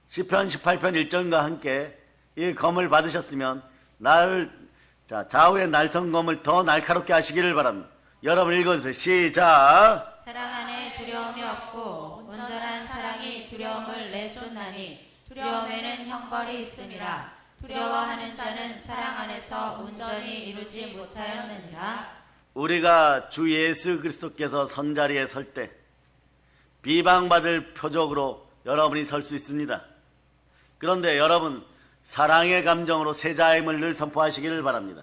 시편 18편 1절과 함께 이 검을 받으셨으면 좌우의 날성검을 더 날카롭게 하시기를 바랍니다. 여러분 읽어주세요. 시작. 사랑 안에 두려움이 없고 온전한 사랑이 두려움을 내쫓나니 두려움에는 형벌이 있음이라. 두려워하는 자는 사랑 안에서 온전히 이루지 못하였느니라. 우리가 주 예수 그리스도께서 선자리에 설 때 비방받을 표적으로 여러분이 설 수 있습니다. 그런데 여러분 사랑의 감정으로 세자임을 늘 선포하시기를 바랍니다.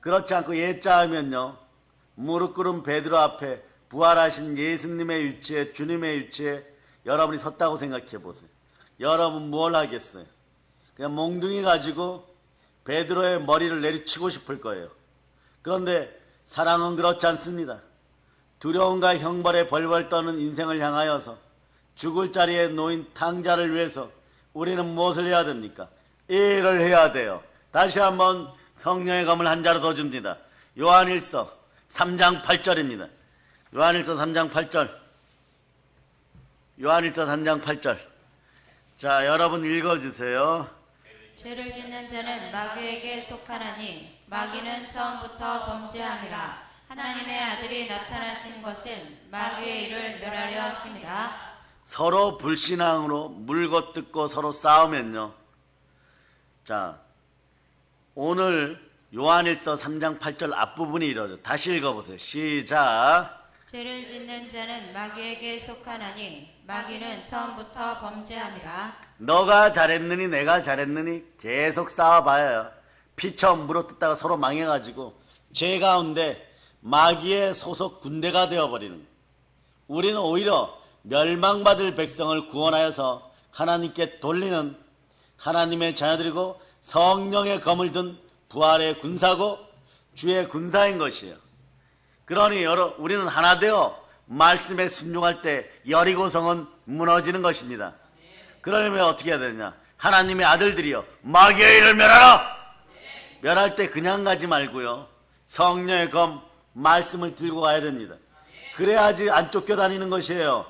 그렇지 않고 예자하면요, 무릎 꿇은 베드로 앞에 부활하신 예수님의 위치에, 주님의 위치에 여러분이 섰다고 생각해 보세요. 여러분 뭘 하겠어요? 그냥 몽둥이 가지고 베드로의 머리를 내리치고 싶을 거예요. 그런데 사랑은 그렇지 않습니다. 두려움과 형벌에 벌벌 떠는 인생을 향하여서 죽을 자리에 놓인 탕자를 위해서 우리는 무엇을 해야 됩니까? 일을 해야 돼요. 다시 한번 성령의 검을 한 자로 더 줍니다. 요한일서 3장 8절입니다. 요한일서 3장 8절. 요한일서 3장 8절. 자, 여러분 읽어주세요. 죄를 짓는 자는 마귀에게 속하나니 마귀는 처음부터 범죄함이라. 하나님의 아들이 나타나신 것은 마귀의 일을 멸하려 하심이라. 서로 불신앙으로 물고 뜯고 서로 싸우면요, 자, 오늘 요한일서 3장 8절 앞부분이 이러죠. 다시 읽어보세요. 시작. 죄를 짓는 자는 마귀에게 속하나니 마귀는 처음부터 범죄함이라. 너가 잘했느니 내가 잘했느니 계속 싸워봐요. 피처럼 물어뜯다가 서로 망해가지고 죄 가운데 마귀의 소속 군대가 되어버리는 거예요. 우리는 오히려 멸망받을 백성을 구원하여서 하나님께 돌리는 하나님의 자녀들이고 성령의 검을 든 부활의 군사고 주의 군사인 것이에요. 그러니 우리는 하나 되어 말씀에 순종할 때 여리고성은 무너지는 것입니다. 그러려면 어떻게 해야 되느냐? 하나님의 아들들이여 마귀의 일을 멸하라! 멸할 때 그냥 가지 말고요, 성령의 검 말씀을 들고 가야 됩니다. 그래야지 안 쫓겨다니는 것이에요.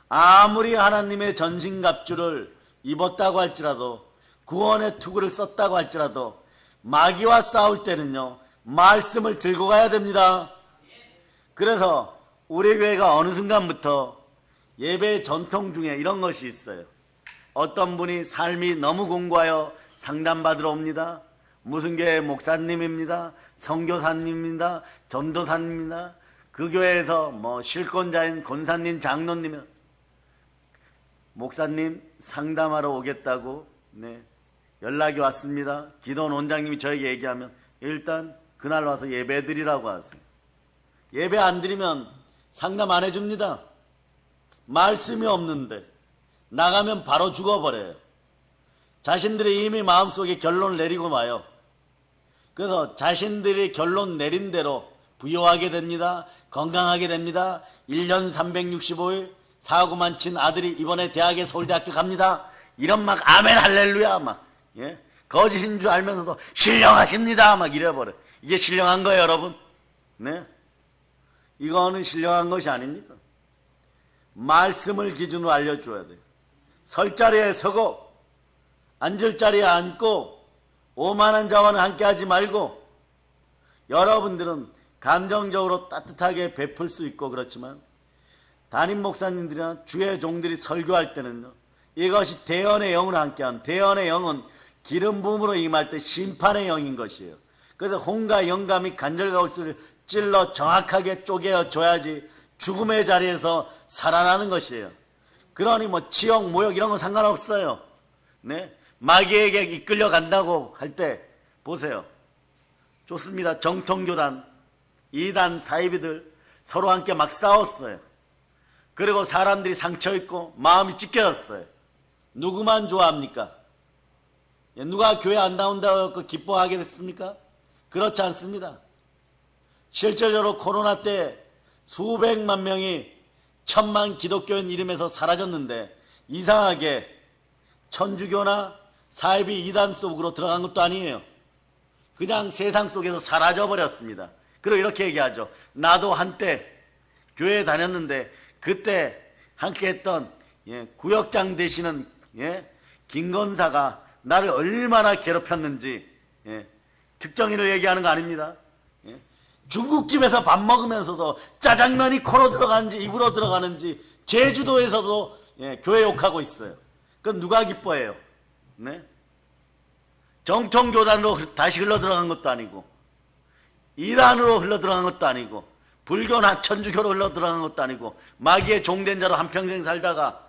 아무리 하나님의 전신갑주를 입었다고 할지라도, 구원의 투구를 썼다고 할지라도 마귀와 싸울 때는요, 말씀을 들고 가야 됩니다. 그래서 우리 교회가 어느 순간부터 예배 전통 중에 이런 것이 있어요. 어떤 분이 삶이 너무 공고하여 상담받으러 옵니다. 무슨 교회 목사님입니다. 선교사님입니다. 전도사님입니다. 그 교회에서 뭐 실권자인 권사님, 장로님, 목사님 상담하러 오겠다고 연락이 왔습니다. 기도원 원장님이 저에게 얘기하면 일단 그날 와서 예배 드리라고 하세요. 예배 안 드리면 상담 안 해줍니다. 말씀이 없는데 나가면 바로 죽어버려요. 자신들이 이미 마음속에 결론을 내리고 마요. 그래서 자신들이 결론 내린 대로 부유하게 됩니다. 건강하게 됩니다. 1년 365일 사고만 친 아들이 이번에 대학에 서울대학교 갑니다. 이런 막 아멘 할렐루야 막 거짓인 줄 알면서도 신령하십니다 막 이래버려. 이게 신령한 거예요 여러분? 네? 이거는 신령한 것이 아닙니다. 말씀을 기준으로 알려줘야 돼요. 설 자리에 서고 앉을 자리에 앉고 오만한 자와는 함께하지 말고, 여러분들은 감정적으로 따뜻하게 베풀 수 있고 그렇지만 담임 목사님들이나 주의 종들이 설교할 때는요, 이것이 대언의 영으로 함께하는, 대언의 영은 기름 부음으로 임할 때 심판의 영인 것이에요. 그래서 혼과 영감이 간절가울수를 찔러 정확하게 쪼개어 줘야지 죽음의 자리에서 살아나는 것이에요. 그러니 뭐 지역 모욕 이런 거 상관없어요. 네? 마귀에게 이끌려 간다고 할 때 보세요. 좋습니다. 정통교단, 이단, 사이비들 서로 함께 막 싸웠어요. 그리고 사람들이 상처있고 마음이 찢겨졌어요. 누구만 좋아합니까? 누가 교회 안 나온다고 기뻐하게 됐습니까? 그렇지 않습니다. 실제적으로 코로나 때 수백만 명이 천만 기독교인 이름에서 사라졌는데 이상하게 천주교나 사이비 이단 속으로 들어간 것도 아니에요. 그냥 세상 속에서 사라져 버렸습니다. 그리고 이렇게 얘기하죠. 나도 한때 교회에 다녔는데 그때 함께 했던 구역장 되시는 김건사가 나를 얼마나 괴롭혔는지, 특정인을 얘기하는 거 아닙니다. 중국집에서 밥 먹으면서도 짜장면이 코로 들어가는지 입으로 들어가는지 제주도에서도 교회 욕하고 있어요. 그건 누가 기뻐해요? 네? 정통교단으로 다시 흘러들어간 것도 아니고 이단으로 흘러들어간 것도 아니고 불교나 천주교로 흘러들어간 것도 아니고 마귀의 종된 자로 한평생 살다가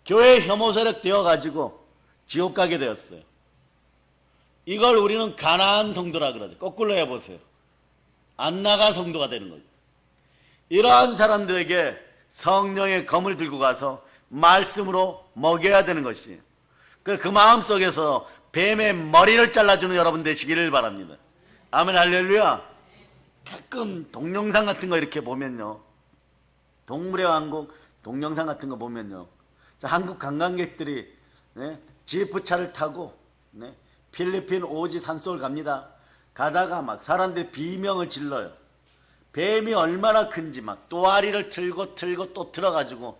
교회 혐오 세력 되어가지고 지옥 가게 되었어요. 이걸 우리는 가나안 성도라 그러죠. 거꾸로 해보세요. 안 나가 성도가 되는 거죠. 이러한 사람들에게 성령의 검을 들고 가서 말씀으로 먹여야 되는 것이에요. 그 마음 속에서 뱀의 머리를 잘라주는 여러분 되시기를 바랍니다. 아멘 할렐루야. 가끔 동영상 같은 거 이렇게 보면요, 동물의 왕국 동영상 같은 거 보면요, 한국 관광객들이 지프차를 타고 필리핀 오지 산속을 갑니다. 가다가 막 사람들이 비명을 질러요. 뱀이 얼마나 큰지 막 또아리를 틀고 또 틀어가지고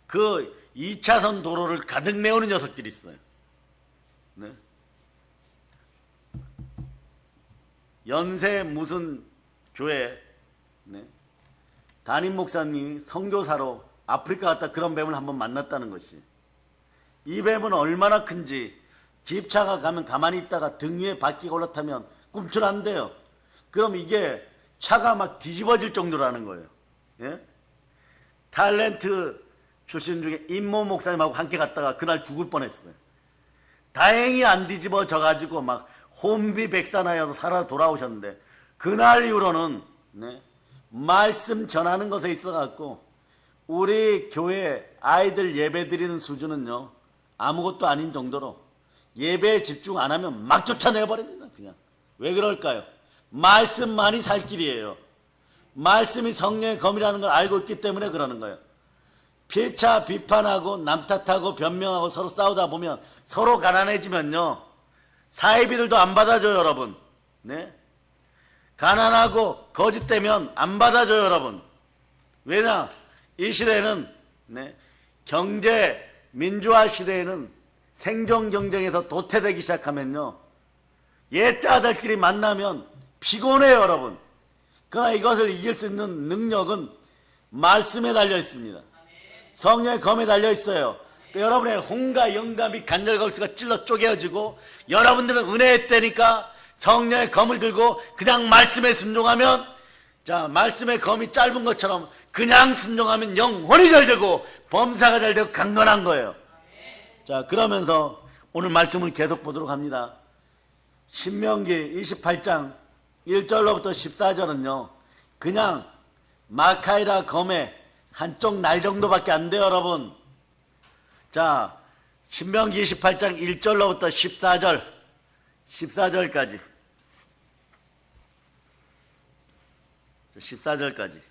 그 2차선 도로를 가득 메우는 녀석들이 있어요. 연세 무슨 교회 담임 목사님이 선교사로 아프리카 갔다 그런 뱀을 한번 만났다는 것이, 이 뱀은 얼마나 큰지 집차가 가면 가만히 있다가 등 위에 바퀴가 올라타면 꿈틀한대요. 그럼 이게 차가 막 뒤집어질 정도라는 거예요. 탤런트 출신 중에 임모 목사님하고 함께 갔다가 그날 죽을 뻔했어요. 다행히 안 뒤집어져 가지고 막 혼비백산하여서 살아 돌아오셨는데, 그날 이후로는 말씀 전하는 것에 있어 갖고 우리 교회 아이들 예배 드리는 수준은요 아무것도 아닌 정도로 예배에 집중 안 하면 막 쫓아내버립니다. 그냥. 왜 그럴까요? 말씀만이 살 길이에요. 말씀이 성령의 검이라는 걸 알고 있기 때문에 그러는 거예요. 피차 비판하고 남 탓하고 변명하고 서로 싸우다 보면 서로 가난해지면요 사이비들도 안 받아줘요 여러분. 가난하고 거짓되면 안 받아줘요 여러분. 왜냐? 이 시대는 경제 민주화 시대에는 생존 경쟁에서 도태되기 시작하면요 예짜들끼리 만나면 피곤해요 여러분. 그러나 이것을 이길 수 있는 능력은 말씀에 달려 있습니다. 성령의 검에 달려 있어요. 또 여러분의 혼과 영과 및 간절걸수가 찔러 쪼개어지고 여러분들은 은혜의 때니까 성령의 검을 들고 그냥 말씀에 순종하면, 자, 말씀의 검이 짧은 것처럼 그냥 순종하면 영혼이 잘 되고 범사가 잘 되고 강건한 거예요. 자, 그러면서 오늘 말씀을 계속 보도록 합니다. 신명기 28장 1절로부터 14절은요 그냥 마카이라 검의 한쪽 날 정도밖에 안 돼요, 여러분. 자, 신명기 28장 1절로부터 14절까지 14절까지.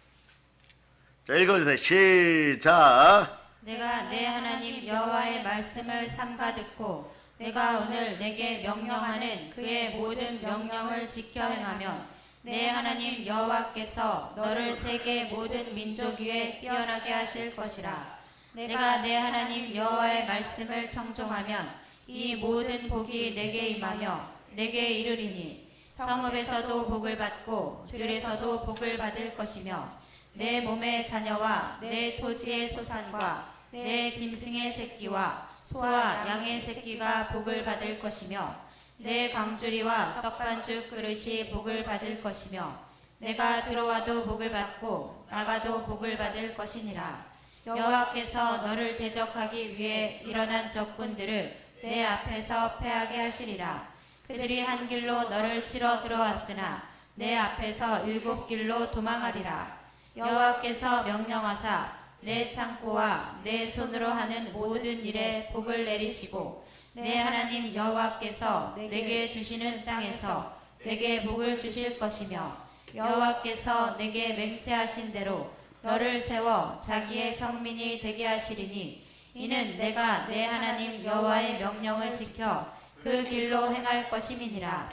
자, 읽어주세요. 시작. 내가 내 하나님 여호와의 말씀을 삼가 듣고 내가 오늘 내게 명령하는 그의 모든 명령을 지켜 행하면 내 하나님 여호와께서 너를 세계 모든 민족 위에 뛰어나게 하실 것이라. 내가 내 하나님 여호와의 말씀을 청종하면 이 모든 복이 내게 임하며 내게 이르리니 성읍에서도 복을 받고 들에서도 복을 받을 것이며 내 몸의 자녀와 내 토지의 소산과 내 짐승의 새끼와 소와 양의 새끼가 복을 받을 것이며 내 광주리와 떡반죽 그릇이 복을 받을 것이며 내가 들어와도 복을 받고 나가도 복을 받을 것이니라. 여호와께서 너를 대적하기 위해 일어난 적군들을 내 앞에서 패하게 하시리라. 그들이 한 길로 너를 치러 들어왔으나 내 앞에서 7 길로 도망하리라. 여호와께서 명령하사 내 창고와 내 손으로 하는 모든 일에 복을 내리시고 내 하나님 여호와께서 내게 주시는 땅에서 내게 복을 주실 것이며 여호와께서 내게 맹세하신 대로 너를 세워 자기의 성민이 되게 하시리니 이는 내가 내 하나님 여호와의 명령을 지켜 그 길로 행할 것임이니라.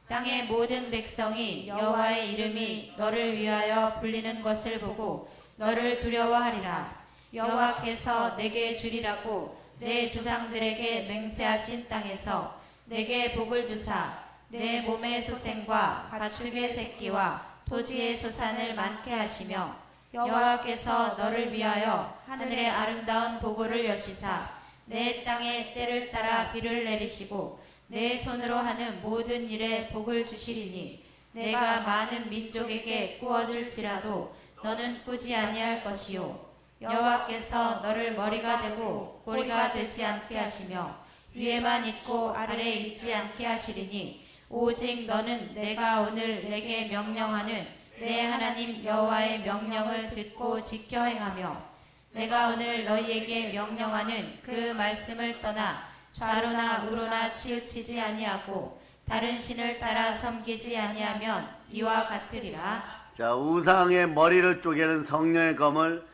땅의 모든 백성이 여호와의 이름이 너를 위하여 불리는 것을 보고 너를 두려워하리라. 여호와께서 내게 주리라고 내 조상들에게 맹세하신 땅에서 내게 복을 주사 내 몸의 소생과 가축의 새끼와 토지의 소산을 많게 하시며 여호와께서 너를 위하여 하늘의 아름다운 보고를 여시사 내 땅에 때를 따라 비를 내리시고 내 손으로 하는 모든 일에 복을 주시리니 내가 많은 민족에게 꾸어줄지라도 너는 꾸지 아니할 것이요 여호와께서 너를 머리가 되고 꼬리가 되지 않게 하시며 위에만 있고 아래에 있지 않게 하시리니 오직 너는 내가 오늘 내게 명령하는 내 하나님 여호와의 명령을 듣고 지켜 행하며 내가 오늘 너희에게 명령하는 그 말씀을 떠나 좌로나 우로나 치우치지 아니하고 다른 신을 따라 섬기지 아니하면 이와 같으리라. 자, 우상의 머리를 쪼개는 성령의 검을,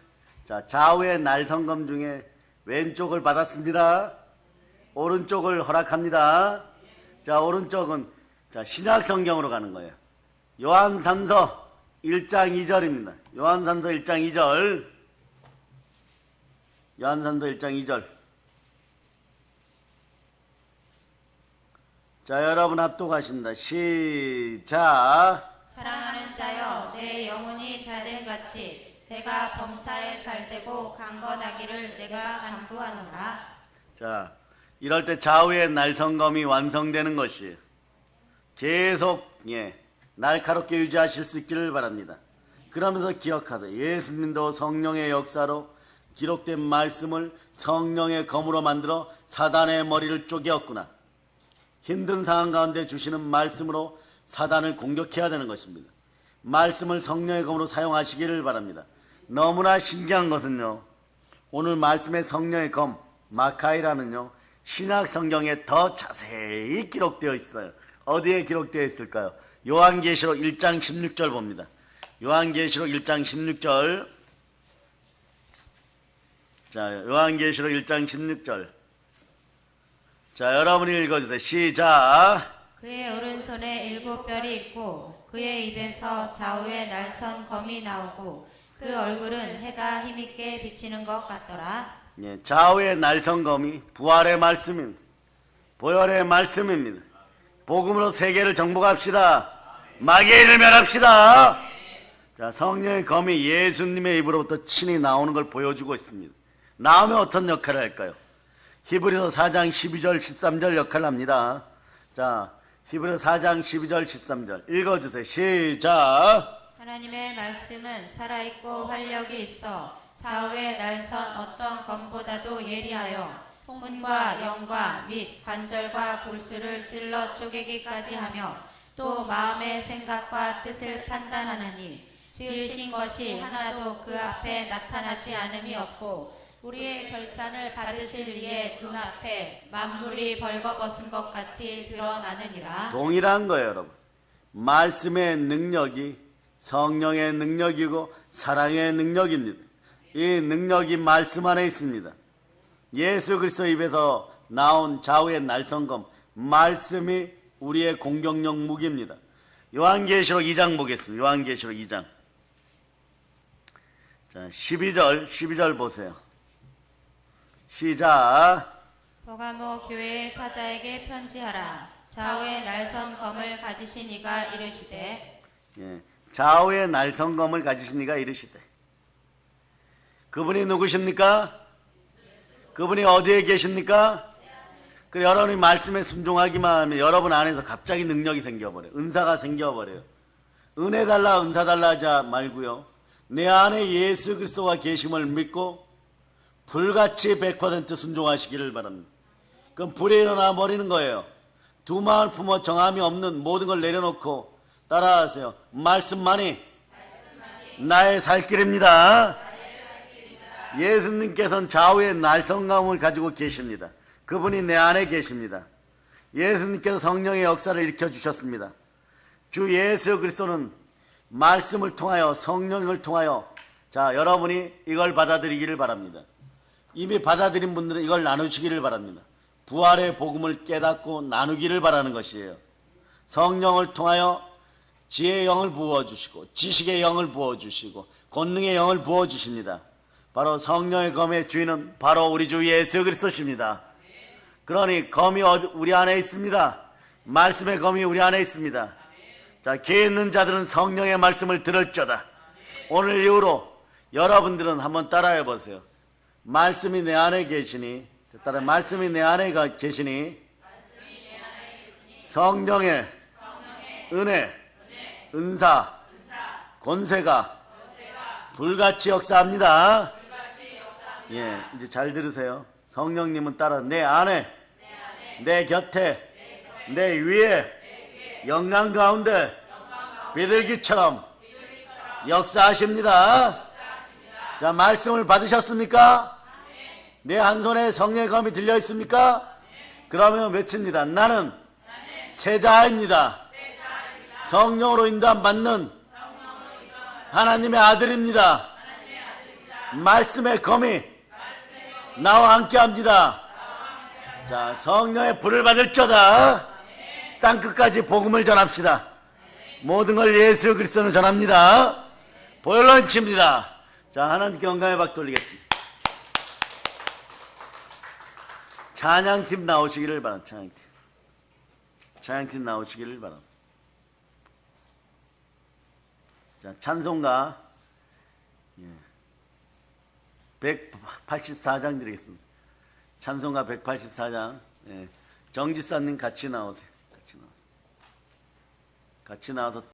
자, 좌우의 날성검 중에 왼쪽을 받았습니다. 오른쪽을 허락합니다. 자, 오른쪽은 자, 신약 성경으로 가는 거예요. 요한삼서 1장 2절입니다. 요한삼서 1장 2절. 요한삼서 1장 2절. 자, 여러분 합독하십니다. 시작. 사랑하는 자여 내 영혼이 잘됨같이 내가 범사에 잘되고 강건하기를 내가 간구하노라. 자, 이럴 때 좌우의 날성검이 완성되는 것이에요. 계속 날카롭게 유지하실 수 있기를 바랍니다. 그러면서 기억하되 예수님도 성령의 역사로 기록된 말씀을 성령의 검으로 만들어 사단의 머리를 쪼개었구나. 힘든 상황 가운데 주시는 말씀으로 사단을 공격해야 되는 것입니다. 말씀을 성령의 검으로 사용하시기를 바랍니다. 너무나 신기한 것은요, 오늘 말씀의 성령의 검 마카이라는요 신약 성경에 더 자세히 기록되어 있어요. 어디에 기록되어 있을까요? 요한계시록 1장 16절 봅니다. 요한계시록 1장 16절. 자, 요한계시록 1장 16절. 자, 여러분이 읽어주세요. 시작. 그의 오른손에 7별이 있고 그의 입에서 좌우에 날선 검이 나오고 그 얼굴은 해가 힘있게 비치는 것 같더라. 예, 좌우의 날성검이 부활의 말씀입니다. 보혈의 말씀입니다. 복음으로 세계를 정복합시다. 마귀를 멸합시다. 자, 성령의 검이 예수님의 입으로부터 친히 나오는 걸 보여주고 있습니다. 나오면 어떤 역할을 할까요? 히브리서 4장 12절 13절 역할을 합니다. 자, 히브리서 4장 12절 13절 읽어주세요. 시작. 하나님의 말씀은 살아있고 활력이 있어 좌우의 날선 어떤 검보다도 예리하여 혼과 영과 및 관절과 골수를 찔러 쪼개기까지 하며 또 마음의 생각과 뜻을 판단하나니 지으신 것이 하나도 그 앞에 나타나지 않음이 없고 우리의 결산을 받으실 이의 눈앞에 만물이 벌거벗은 것 같이 드러나느니라. 동일한 거예요, 여러분. 말씀의 능력이 성령의 능력이고 사랑의 능력입니다. 이 능력이 말씀 안에 있습니다. 예수 그리스도 입에서 나온 좌우의 날성검, 말씀이 우리의 공격력 무기입니다. 요한계시록 2장 보겠습니다. 요한계시록 2장. 자, 12절 보세요. 시작. 버가모 교회의 사자에게 편지하라. 좌우의 날선 검을 가지신 이가 이르시되. 예, 좌우의 날성검을 가지신 이가 이르시되. 그분이 누구십니까? 그분이 어디에 계십니까? 그 여러분이 말씀에 순종하기만 하면 여러분 안에서 갑자기 능력이 생겨버려요. 은사가 생겨버려요. 은혜 달라 은사 달라 하지 말고요. 내 안에 예수 그리스도가 계심을 믿고 불같이 100% 순종하시기를 바랍니다. 그럼 불이 일어나 버리는 거예요. 두 마음을 품어 정함이 없는 모든 걸 내려놓고 따라하세요. 말씀만이 나의 살 길입니다. 예수님께서는 좌우의 날성감을 가지고 계십니다. 그분이 내 안에 계십니다. 예수님께서 성령의 역사를 일으켜 주셨습니다. 주 예수 그리스도는 말씀을 통하여 성령을 통하여 자 여러분이 이걸 받아들이기를 바랍니다. 이미 받아들인 분들은 이걸 나누시기를 바랍니다. 부활의 복음을 깨닫고 나누기를 바라는 것이에요. 성령을 통하여 지혜의 영을 부어주시고 지식의 영을 부어주시고 권능의 영을 부어주십니다. 바로 성령의 검의 주인은 바로 우리 주 예수 그리스도십니다. 그러니 검이 우리 안에 있습니다. 말씀의 검이 우리 안에 있습니다. 자, 귀 있는 자들은 성령의 말씀을 들을저다. 오늘 이후로 여러분들은 한번 따라해 보세요. 말씀이 내 안에 계시니 따라 말씀이 내 안에 계시니 성령의 은혜, 은사, 권세가 불같이 역사합니다. 예, 이제 잘 들으세요. 성령님은 따라 내 안에, 내 곁에, 내 위에, 영광 가운데 비둘기처럼 역사하십니다. 자, 말씀을 받으셨습니까? 내 한 손에 성령의 검이 들려 있습니까? 그러면 외칩니다. 나는 세자입니다. 성령으로 인도받는 하나님의 아들입니다. 말씀의 검이 나와 함께합니다. 자, 성령의 불을 받을 자다. 땅끝까지 복음을 전합시다. 모든 걸 예수 그리스도는 전합니다. 보혈런치입니다. 자, 하나님께 영광의 박 돌리겠습니다. 찬양팀 나오시기를 바랍니다. 찬양팀 나오시기를 바랍니다. 자, 찬송가 184장 드리겠습니다. 찬송가 184장. 정지사님 같이 나오세요. 같이 나와서